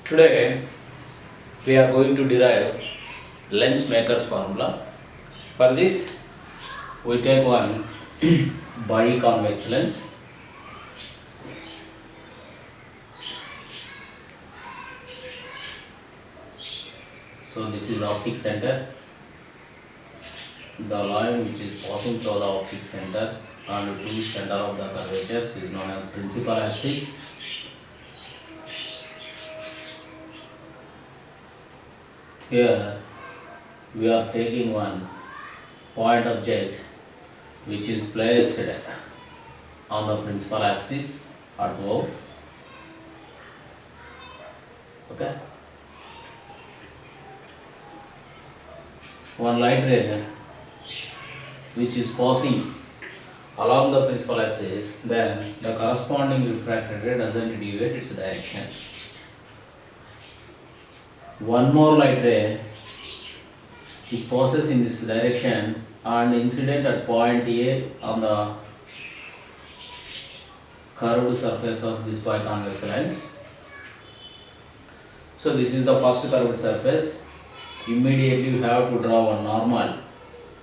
Today we are going to derive lens maker's formula. For this we take one biconvex lens. So this is optic center. The line which is passing through the optic center and to center of the curvature is known as principal axis. Here we are taking one point object which is placed on the principal axis at O. Okay. One light ray which is passing along the principal axis, then the corresponding refracted ray doesn't deviate its direction. One more light ray it passes in this direction and incident at point A on the curved surface of this biconvex lens. So this is the first curved surface. Immediately you have to draw one normal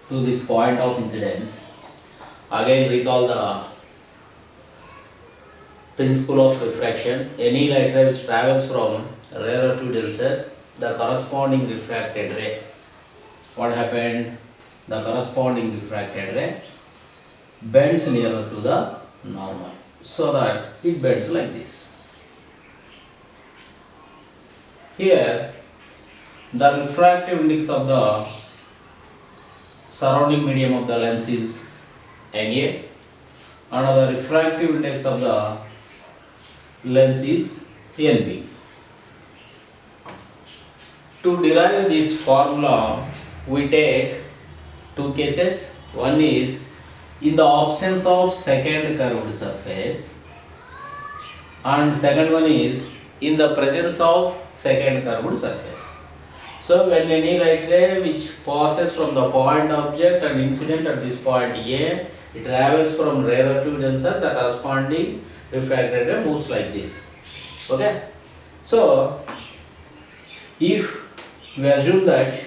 to this point of incidence. Again recall the principle of refraction. Any light ray which travels from rarer to denser, the corresponding refracted ray, what happened? The corresponding refracted ray bends nearer to the normal, so that it bends like this. Here the refractive index of the surrounding medium of the lens is Na, and the refractive index of the lens is Nb. To derive this formula, we take two cases. One is in the absence of second curved surface, and second one is in the presence of second curved surface. So when any light ray which passes from the point object and incident at this point A, it travels from rarer to denser, the corresponding refracted ray moves like this. Okay. So if we assume that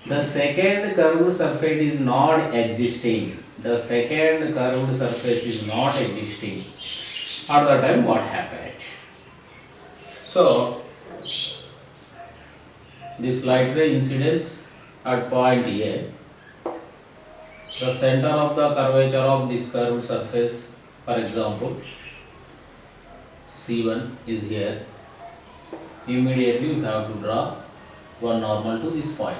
the second curved surface is not existing, the second curved surface is not existing, at that time what happened? So this light ray incidence at point A, the center of the curvature of this curved surface, for example C1 is here. Immediately you have to draw one normal to this point.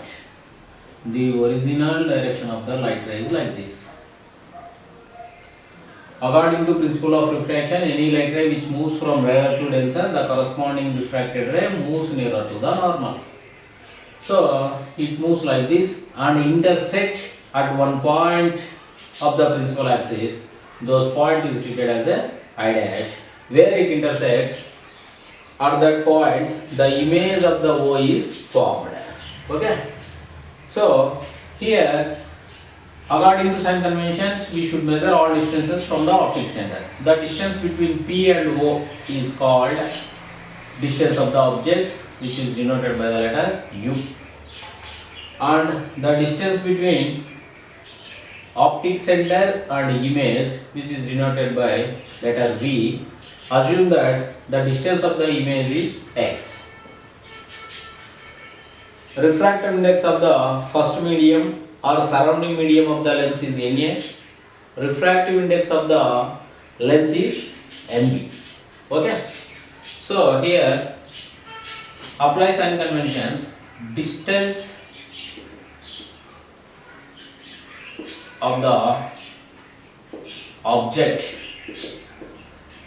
The original direction of the light ray is like this. According to principle of refraction, any light ray which moves from rarer to denser, the corresponding refracted ray moves nearer to the normal. So it moves like this and intersect at one point of the principal axis. Those point is treated as a I dash. Where it intersects, at that point the image of the O is formed. Okay. So here, according to sign conventions, we should measure all distances from the optic center. The distance between P and O is called distance of the object, which is denoted by the letter U, and the distance between optic center and image, which is denoted by letter V. Assume that the distance of the image is X. Refractive index of the first medium or surrounding medium of the lens is Na. Refractive index of the lens is Nb. Okay. So here apply sign conventions. Distance of the object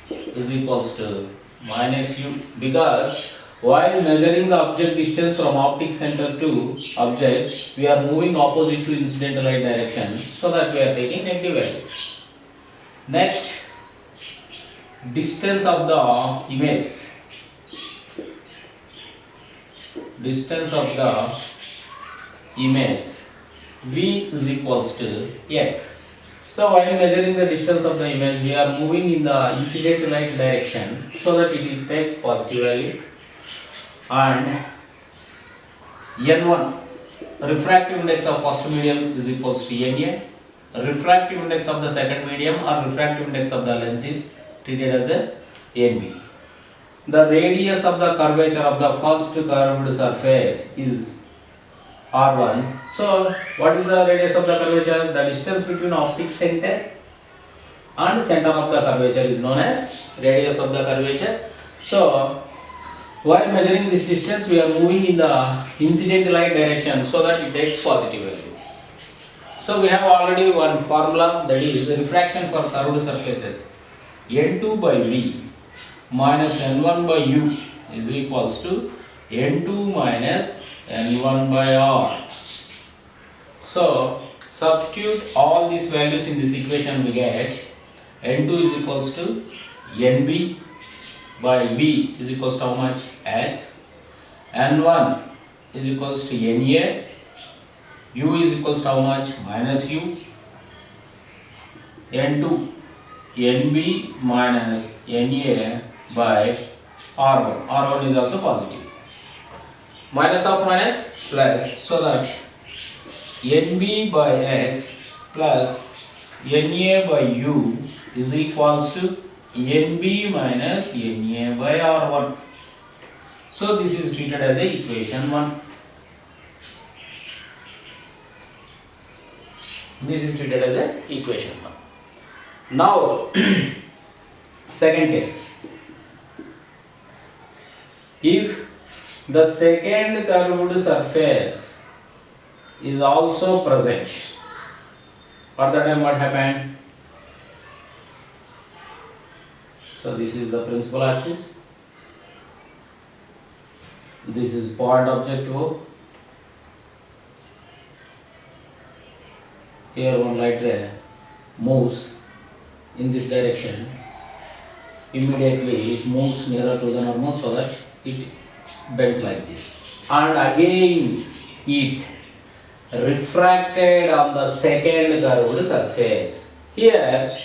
is equals to minus U, because while measuring the object distance from optic center to object, we are moving opposite to incident light direction, so that we are taking negative value. Next, distance of the image. Distance of the image V is equals to X. So while measuring the distance of the image, we are moving in the incident light direction, so that it takes positive value. and N1, refractive index of first medium is equals to Na. Refractive index of the second medium or refractive index of the lens is treated as a Nb. The radius of the curvature of the first curved surface is R1. So, what is the radius of the curvature? The distance between optic center and center of the curvature is known as radius of the curvature. So, while measuring this distance, we are moving in the incident light direction so that it takes positive value. So, we have already one formula, that is refraction for curved surfaces. N2 by V minus N1 by U is equals to N2 minus N1 by R. So, substitute all these values in this equation, we get N2 is equals to NB by V is equals to how much? X. N1 is equals to Na. U is equals to how much? Minus U. N2 NB minus Na by R1. R1 is also positive. Minus of minus plus, so that NB by X plus Na by U is equals to NB minus Na by R1. So this is treated as a equation 1. This is treated as a equation 1. Now, second case. If the second curved surface is also present, at that time what happened? So this is the principal axis. This is point object O. Here one light ray moves in this direction. Immediately it moves nearer to the normal so that it bends like this. And again it refracted on the second curved surface. Here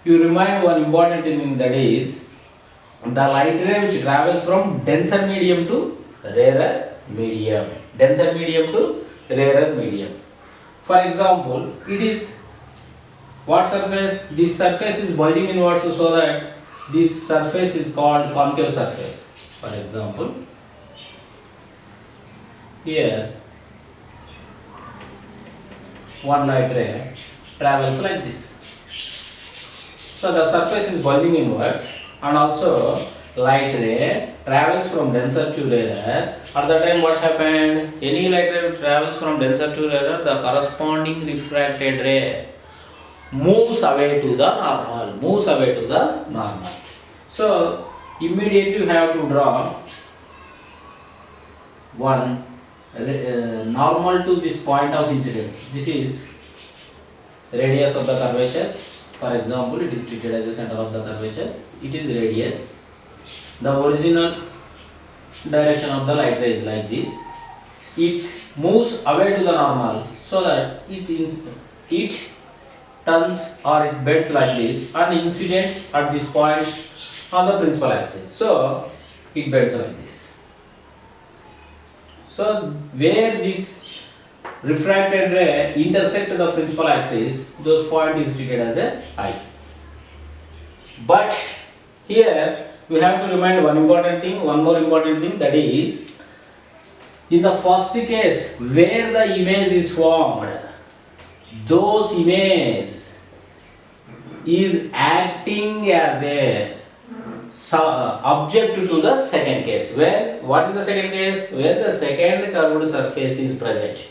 you remind one important thing, that is the light ray which travels from denser medium to rarer medium. Denser medium to rarer medium. For example, it is what surface? This surface is bulging inwards, so that this surface is called concave surface. For example, here one light ray travels like this. So the surface is bulging inwards, and also light ray travels from denser to rarer. At the time what happened? Any light ray travels from denser to rarer, the corresponding refracted ray moves away to the normal. So immediately you have to draw one normal to this point of incidence. This is radius of the curvature. For example, it is treated as the center of the curvature. It is radius. The original direction of the light ray is like this. It moves away to the normal, so that it turns or it bends like this and incident at this point on the principal axis. So it bends like this. So where this refracted ray intersect the principal axis, those point is treated as a I. But here we have to remind one more important thing, that is in the first case where the image is formed, those image is acting as a object to the second case. Where what is the second case? Where the second curved surface is present.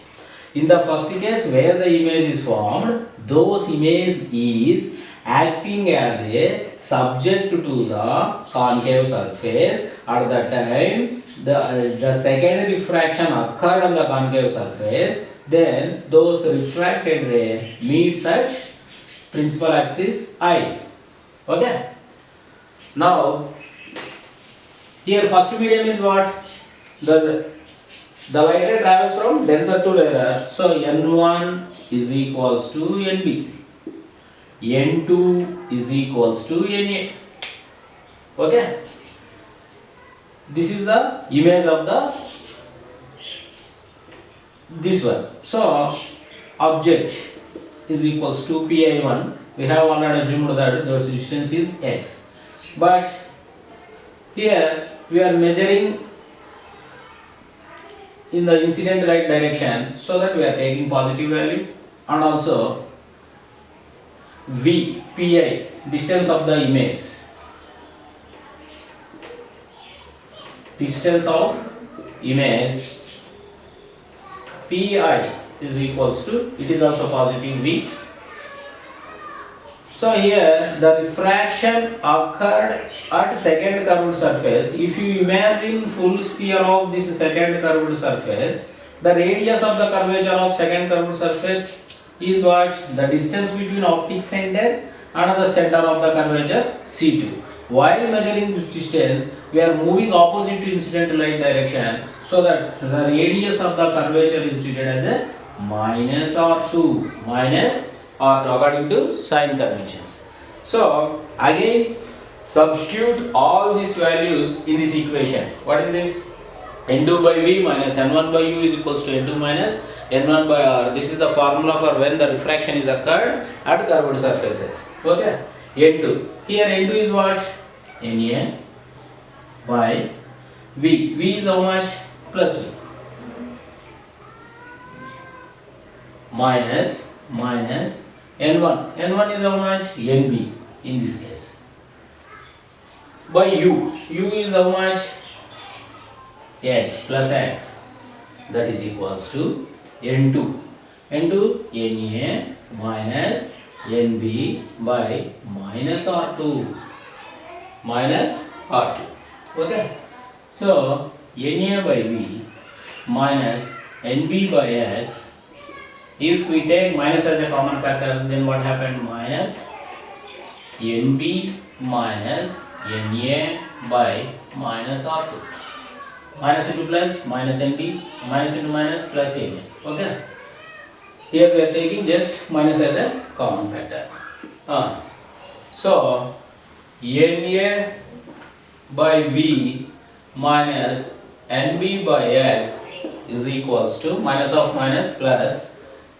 In the first case where the image is formed, those image is acting as a subject to the concave surface. At the time the second refraction occurred on the concave surface, then those refracted ray meets at principal axis I. Okay. Now here first medium is what? The light ray travels from denser to rarer. So N1 is equals to NB. N2 is equals to Na. Okay. This is the image of the this one. So object is equals to pi1. We have already assumed that the distance is x, but here we are measuring in the incident light direction, so that we are taking positive value, and also v pi distance of the image, distance of image pi is equals to, it is also positive v. So here the refraction occurred at second curved surface. If you imagine full sphere of this second curved surface, the radius of the curvature of second curved surface is what? The distance between optic center and the center of the curvature C2. While measuring this distance, we are moving opposite to incident light direction, so that the radius of the curvature is treated as a minus R2, minus R2 according to sign conventions. So again substitute all these values in this equation. What is this? N2 by V minus N1 by U is equals to N2 minus N1 by R. This is the formula for when the refraction is occurred at curved surfaces. Okay. N2. Here N2 is what? Na by V. V is how much? Plus V. Minus N1. N1 is how much? Nb in this case. By U. U is how much? X plus X. That is equals to N2. N2 Na minus Nb by minus R2. Minus R2. Okay. So Na by V minus Nb by X. If we take minus as a common factor, then what happened? Minus Nb minus Na by minus R2. Minus into plus, minus Nb, minus into minus, plus Na. Okay. Here we are taking just minus as a common factor. So Na by V minus Nb by X is equals to minus of minus plus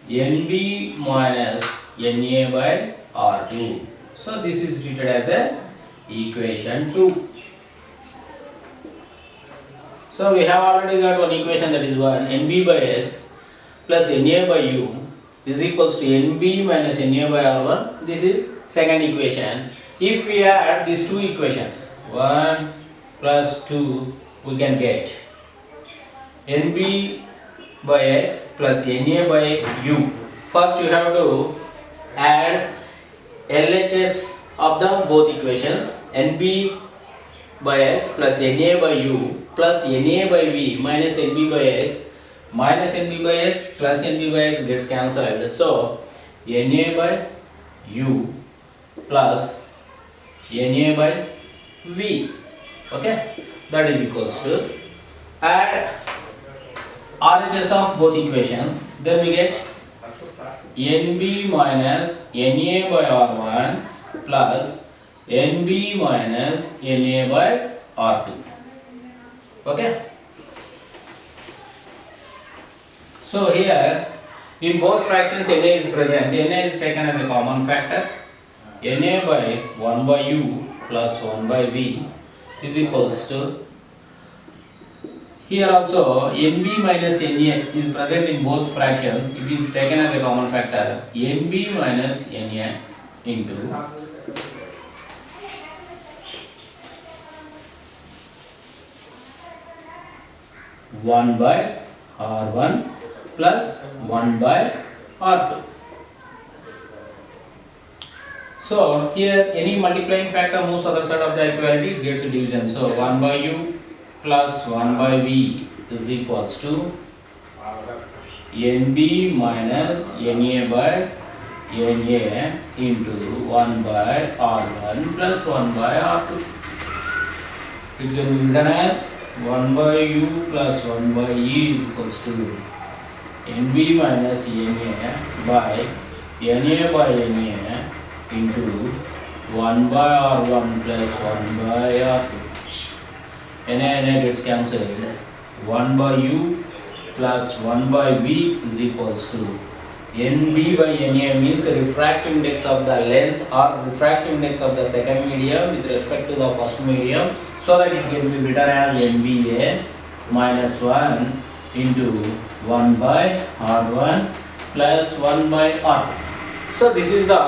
Nb minus Na by R2. So this is treated as a equation 2. So we have already got one equation, that is one Nb by X plus Na by U is equals to Nb minus Na by R1. This is second equation. If we add these two equations, 1 plus 2, we can get Nb by X plus Na by U. First you have to add LHS of the both equations. Nb by X plus Na by U plus Na by V minus Nb by X minus Nb by X plus Nb by X gets cancelled. So Na by U plus Na by V. Okay, that is equals to, add RHS of both equations, then we get Nb minus Na by R1 plus Nb minus Na by R2. Okay. So here in both fractions Na is present. Na is taken as a common factor. Na by 1 by U plus 1 by V is equals to, here also Nb minus Na is present in both fractions. It is taken as a common factor. Nb minus Na into 1 by R1 plus 1 by R2. So here any multiplying factor moves other side of the equality, it gets a division. So 1 by U plus 1 by V is equals to Nb minus Na by Na into 1 by R1 plus 1 by R2. It can be written as 1 by U plus 1 by E is equals to Nb minus Na by Na into 1 by R1 plus 1 by R2. Na gets cancelled. 1 by u plus 1 by v is equals to NB by Na means refractive index of the lens or refractive index of the second medium with respect to the first medium, so that it can be written as NBA minus 1 into 1 by R1 plus 1 by R2. So this is the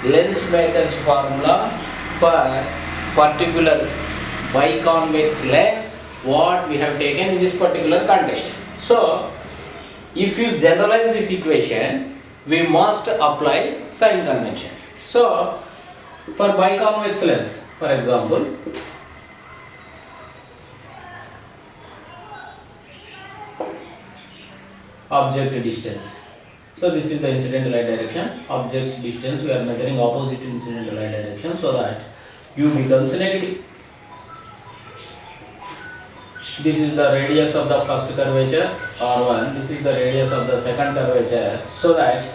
lens maker's formula for particular biconvex lens what we have taken in this particular context. So if you generalize this equation, we must apply sign conventions. So for biconvex lens, for example, object distance. So this is the incident light direction. Object's distance we are measuring opposite to incident light direction, so that u becomes negative. This is the radius of the first curvature R1. This is the radius of the second curvature. So that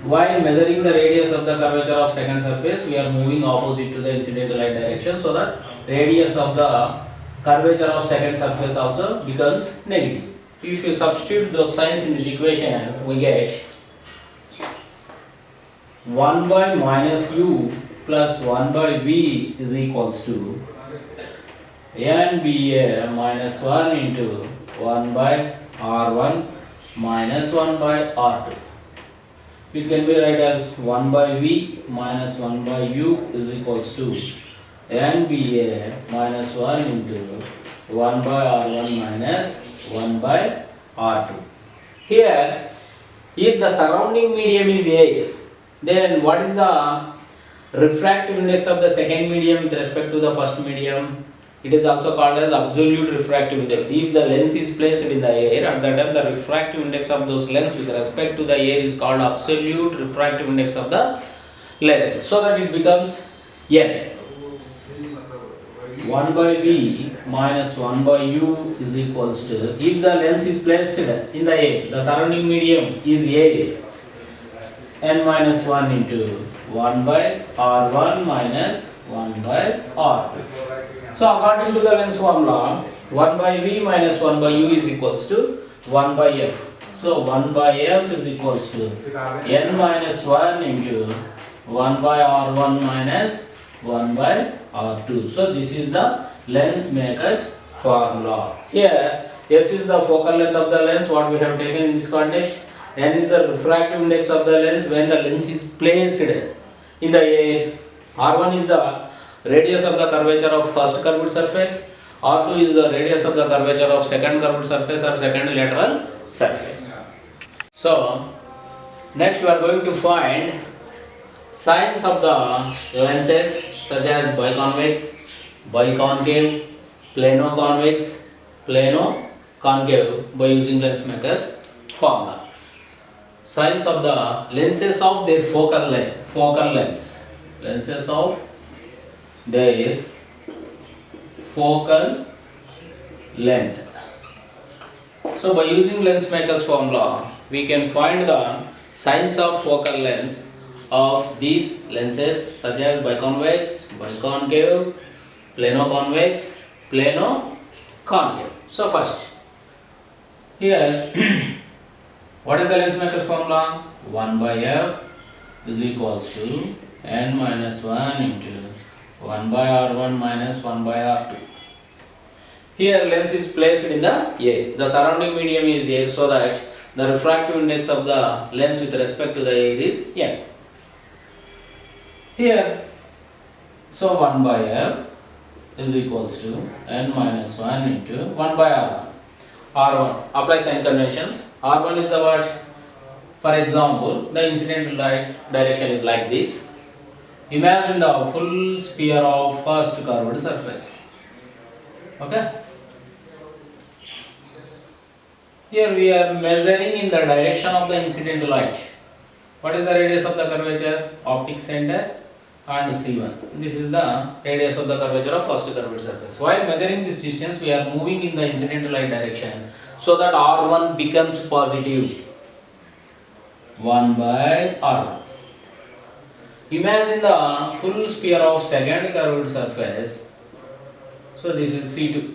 while measuring the radius of the curvature of second surface, we are moving opposite to the incident light direction, so that radius of the curvature of second surface also becomes negative. If you substitute those signs in this equation, we get 1 by minus u plus 1 by v is equals to NBA minus 1 into 1 by R1 minus 1 by R2. It can be written as 1 by V minus 1 by U is equals to NBA minus 1 into 1 by R1 minus 1 by R2. Here, if the surrounding medium is A, then what is the refractive index of the second medium with respect to the first medium? It is also called as absolute refractive index. If the lens is placed in the air, at that time the refractive index of those lens with respect to the air is called absolute refractive index of the lens, so that it becomes N. 1 by V minus 1 by U is equals to, if the lens is placed in the air, the surrounding medium is A, N minus 1 into 1 by R1 minus 1 by R2. So according to the lens formula, 1 by V minus 1 by U is equals to 1 by F. So 1 by F is equals to N minus 1 into 1 by R1 minus 1 by R2. So this is the lens maker's formula. Here F is the focal length of the lens what we have taken in this context. N is the refractive index of the lens when the lens is placed in the air. R1 is the radius of the curvature of first curved surface. R2 is the radius of the curvature of second curved surface or second lateral surface. So next we are going to find signs of the lenses such as biconvex, biconcave, plano convex, plano concave by using lens maker's formula. Signs of the lenses of their focal length, lenses of their focal length. So by using lens maker's formula, we can find the signs of focal length of these lenses such as biconvex, biconcave, plano convex, plano concave. So first, here what is the lens maker's formula? 1 by F is equals to N minus 1 into 1 by R1 minus 1 by R2. Here lens is placed in the air. The surrounding medium is air, so that the refractive index of the lens with respect to the air is N. Here, so 1 by F is equals to N minus 1 into 1 by R1. R1, apply sign conventions. R1 is the what? For example, the incident light direction is like this. Imagine the full sphere of first curved surface. Okay? Here we are measuring in the direction of the incident light. What is the radius of the curvature? Optic center and C1. This is the radius of the curvature of first curved surface. While measuring this distance, we are moving in the incident light direction, so that R1 becomes positive. 1 by R1. Imagine the full sphere of second curved surface. So this is C2.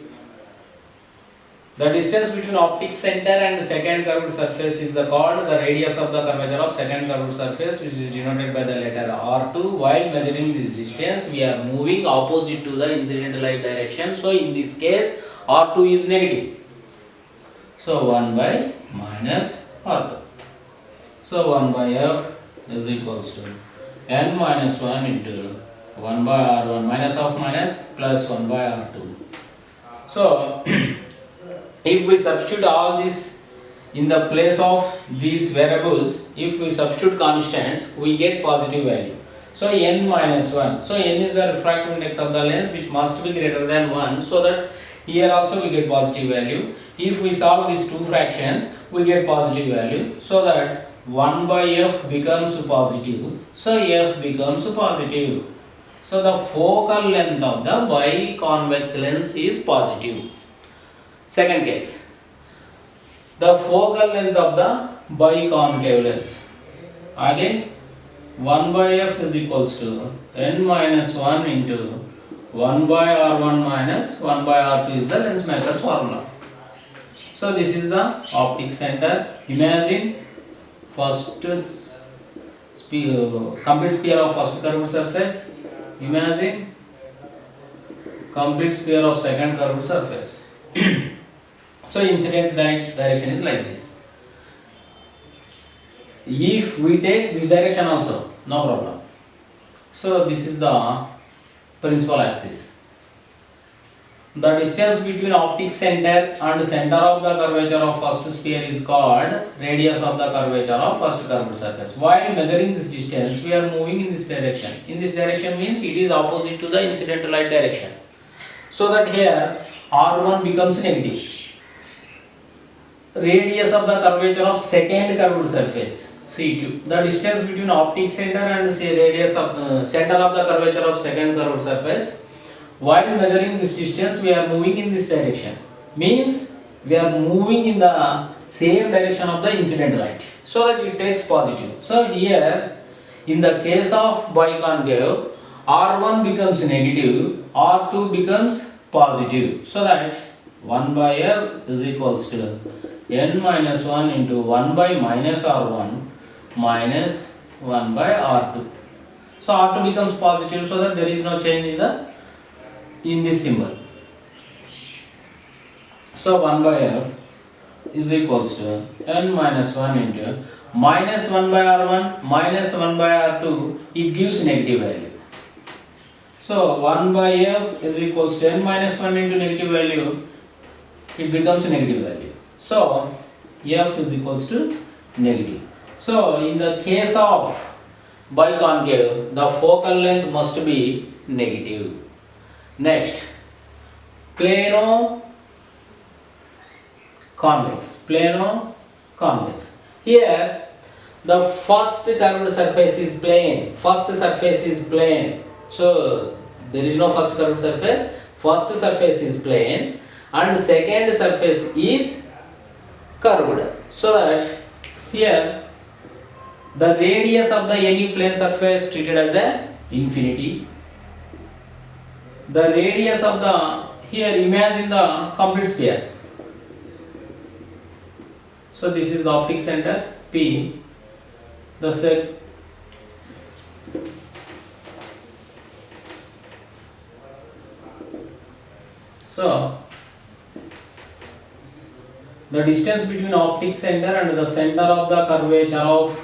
The distance between optic center and the second curved surface is called the radius of the curvature of second curved surface, which is denoted by the letter R2. While measuring this distance, we are moving opposite to the incident light direction. So in this case, R2 is negative. So 1 by minus R2. So 1 by F is equals to n minus 1 into 1 by R1 minus of minus plus 1 by R2. So if we substitute all this in the place of these variables, if we substitute constants, we get positive value. So n minus 1. So n is the refractive index of the lens, which must be greater than 1, so that here also we get positive value. If we solve these two fractions, we get positive value, so that 1 by f becomes positive. So f becomes positive. So the focal length of the biconvex lens is positive. Second case, the focal length of the biconcave lens. Again, 1 by f is equals to n minus 1 into 1 by r1 minus 1 by r2 is the lens maker's formula. So this is the optic center. Imagine first complete sphere of first curved surface. Imagine complete sphere of second curved surface. So incident direction is like this. If we take this direction also, no problem. So this is the principal axis. The distance between optic center and center of the curvature of first sphere is called radius of the curvature of first curved surface. While measuring this distance, we are moving in this direction. In this direction means it is opposite to the incident light direction. So that here R1 becomes negative. Radius of the curvature of second curved surface C2. The distance between optic center and radius of center of the curvature of second curved surface. While measuring this distance, we are moving in this direction. Means we are moving in the same direction of the incident light, so that it takes positive. So here, in the case of biconcave, R1 becomes negative, R2 becomes positive. So that 1 by F is equals to n minus 1 into 1 by minus R1 minus 1 by R2. So R2 becomes positive, so that there is no change in this symbol. So 1 by F is equals to n minus 1 into minus 1 by R1 minus 1 by R2. It gives negative value. So 1 by F is equals to n minus 1 into negative value. It becomes negative value. So F is equals to negative. So in the case of biconcave, the focal length must be negative. Next, Plano convex. Plano convex. Here the first curved surface is plane. First surface is plane. So there is no first curved surface. First surface is plane and second surface is curved. So that here the radius of the any plane surface treated as a infinity. The radius of the, here imagine the complete sphere. So this is the optic center P. The so the distance between optic center and the center of the curvature of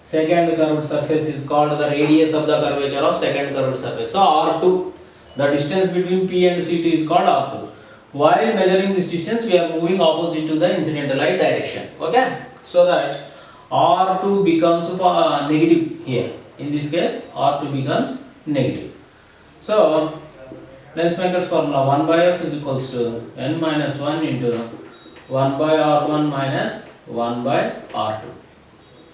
second curved surface is called the radius of the curvature of second curved surface. So R2, the distance between P and C2 is called R2. While measuring this distance, we are moving opposite to the incident light direction. Okay, so that R2 becomes negative here. In this case, R2 becomes negative. So lens maker's formula 1 by F is equals to n minus 1 into 1 by R1 minus 1 by R2.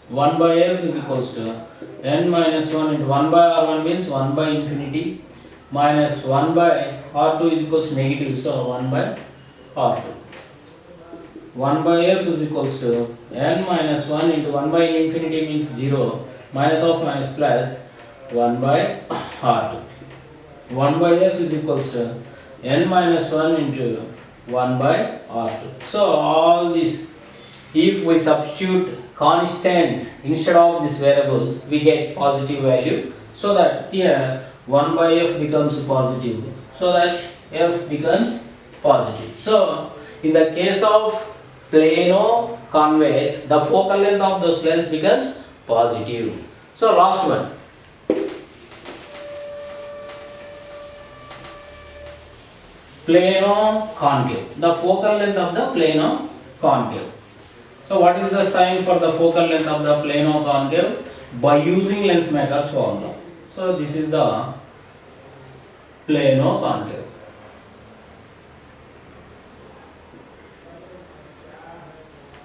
1 by F is equals to n minus 1 into 1 by R1 means 1 by infinity minus 1 by R2 is equals to negative, so 1 by R2. 1 by F is equals to n minus 1 into 1 by infinity means 0 minus of minus plus 1 by R2. 1 by F is equals to n minus 1 into 1 by R2. So all this, if we substitute constants instead of these variables, we get positive value. So that here 1 by F becomes positive. So that F becomes positive. So in the case of Plano convex, the focal length of those lens becomes positive. So last one. Plano concave. The focal length of the Plano concave. So what is the sign for the focal length of the Plano concave? By using lens maker's formula. So this is the Plano concave.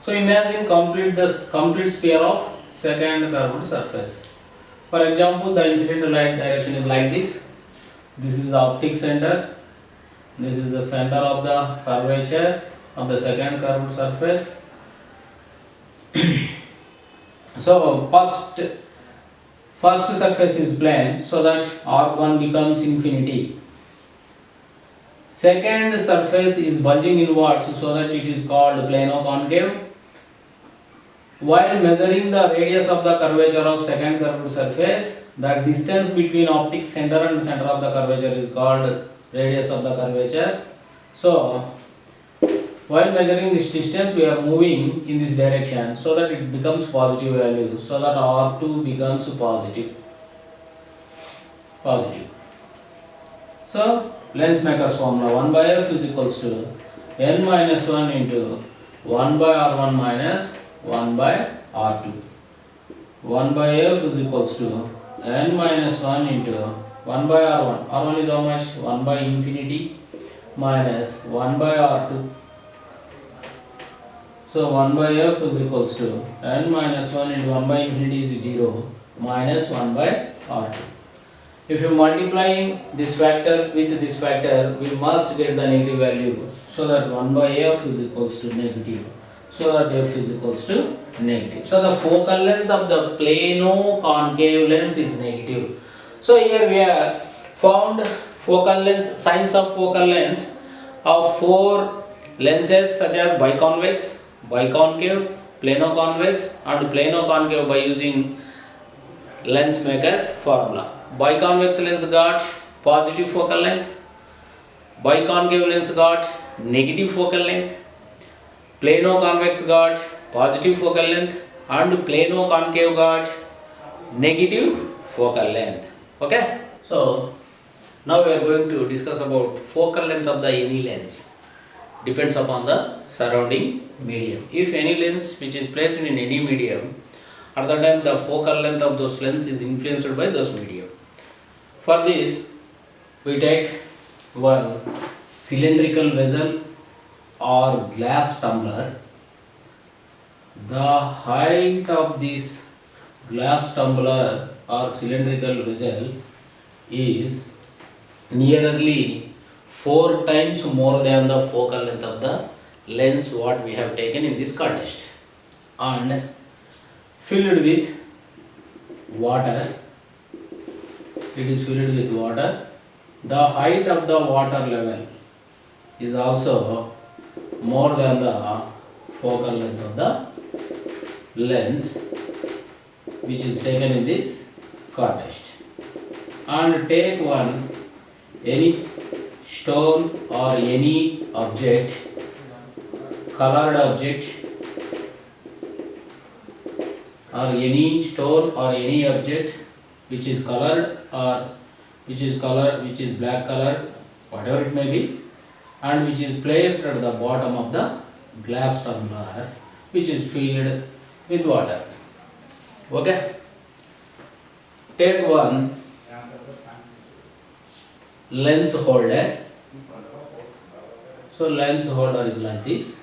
So imagine complete sphere of second curved surface. For example, the incident light direction is like this. This is the optic center. This is the center of the curvature of the second curved surface. So first surface is plane, so that R1 becomes infinity. Second surface is bulging inwards, so that it is called Plano concave. While measuring the radius of the curvature of second curved surface, the distance between optic center and center of the curvature is called radius of the curvature. So while measuring this distance, we are moving in this direction, so that it becomes positive value, so that R2 becomes positive. So lens maker's formula, 1 by F is equals to n minus 1 into 1 by R1 minus 1 by R2. 1 by F is equals to n minus 1 into 1 by R1. R1 is how much? 1 by infinity minus 1 by R2. So 1 by F is equals to n minus 1 into 1 by infinity is 0 minus 1 by R2. If you multiply this factor with this factor, we must get the negative value. So that 1 by F is equals to negative. So that F is equals to negative. So the focal length of the Plano concave lens is negative. So here we have found focal length, signs of focal lengths of 4 lenses such as biconvex, biconcave, Plano convex and Plano concave by using lens maker's formula. Biconvex lens got positive focal length, biconcave lens got negative focal length, Plano convex got positive focal length and Plano concave got negative focal length. Okay, so now we are going to discuss about focal length of the any lens. Depends upon the surrounding medium. If any lens which is placed in any medium, at the time the focal length of those lens is influenced by those medium. For this, we take one cylindrical vessel or glass tumbler. The height of this glass tumbler or cylindrical vessel is nearly 4 times more than the focal length of the lens what we have taken in this contest, and filled with water. It is filled with water. The height of the water level is also more than the focal length of the lens which is taken in this contest. And take one any stone or any object, colored object, or any stone or any object which is colored or which is black color, whatever it may be, and which is placed at the bottom of the glass tumbler which is filled with water. Okay, take one lens holder. So lens holder is like this.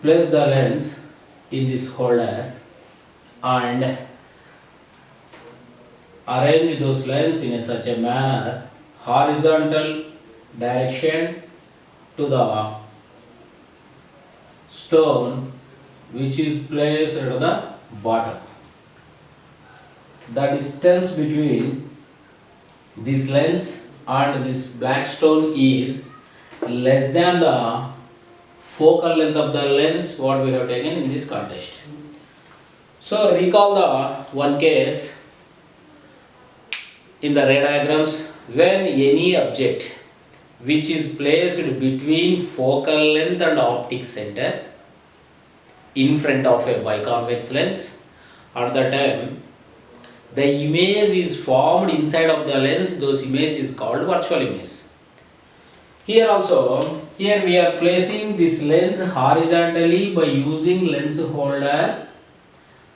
Place the lens in this holder and arrange those lens in such a manner, horizontal direction to the stone which is placed at the bottom. the distance between this lens and this black stone is less than the focal length of the lens what we have taken in this contest. So recall the one case in the ray diagrams when any object which is placed between focal length and optic center in front of a biconvex lens, at the time the image is formed inside of the lens, those image is called virtual image. Here also, here we are placing this lens horizontally by using lens holder.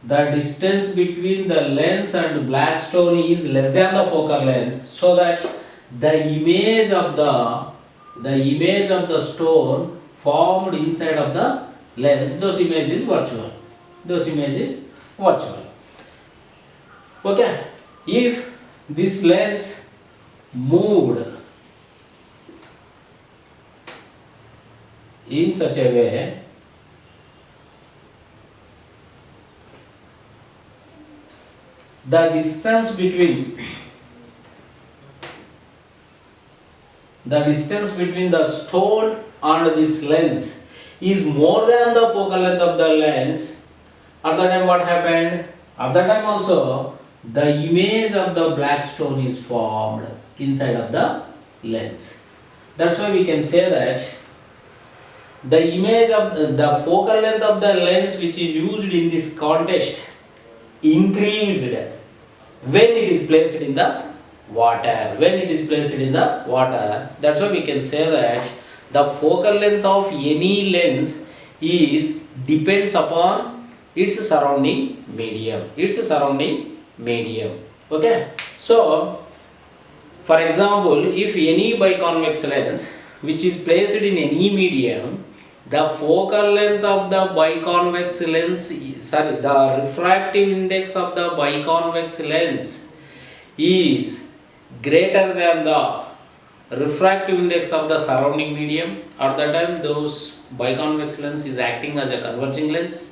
The distance between the lens and black stone is less than the focal length, so that the image of the stone formed inside of the lens, those image is virtual. Those image is virtual. Okay, if this lens moved in such a way the distance between the stone and this lens is more than the focal length of the lens, at the time what happened? At the time also the image of the black stone is formed inside of the lens. That's why we can say that the image of the focal length of the lens which is used in this contest increased when it is placed in the water. When it is placed in the water, that's why we can say that the focal length of any lens is depends upon its surrounding medium. Okay. So, for example, if any biconvex lens which is placed in any medium, the focal length of the biconvex lens, the refractive index of the biconvex lens is greater than the refractive index of the surrounding medium. At that time, those biconvex lens is acting as a converging lens.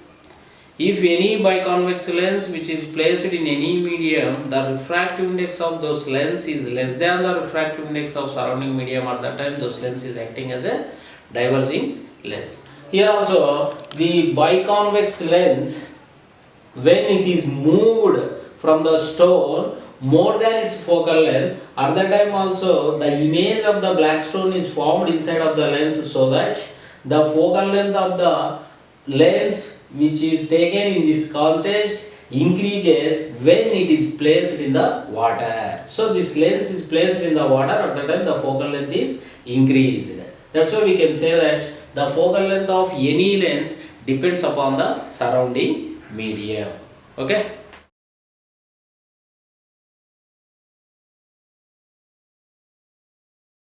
If any biconvex lens which is placed in any medium, the refractive index of those lens is less than the refractive index of surrounding medium, at that time those lens is acting as a diverging lens. Here also the biconvex lens, when it is moved from the stone more than its focal length, at that time also the image of the black stone is formed inside of the lens, so that the focal length of the lens which is taken in this contest increases when it is placed in the water. So this lens is placed in the water, at the time the focal length is increased. That's why we can say that the focal length of any lens depends upon the surrounding medium. Okay.